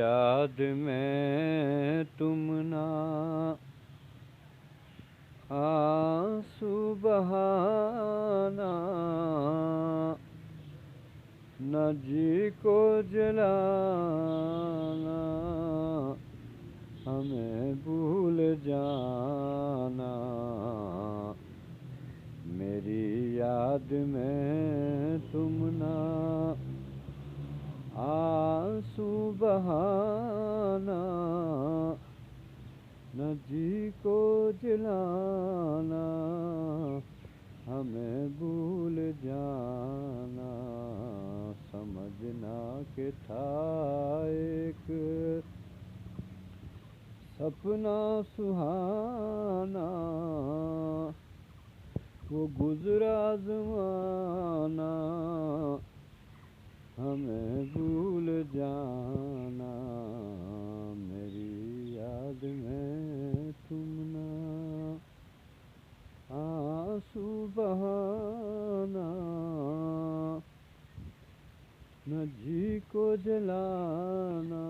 یاد میں تم نہ آنسو بہانا، نہ جی کو جلانا، ہمیں بھول جانا، میری یاد میں تم نہ آنسو بہانا، نہ جی کو جلانا، ہمیں بھول جانا، سمجھنا کہ تھا ایک سپنا سہانا، وہ گزرا زمانہ، ہمیں بھول جانا، میری یاد میں تم نہ آنسو بہانا، نہ جی کو جلانا،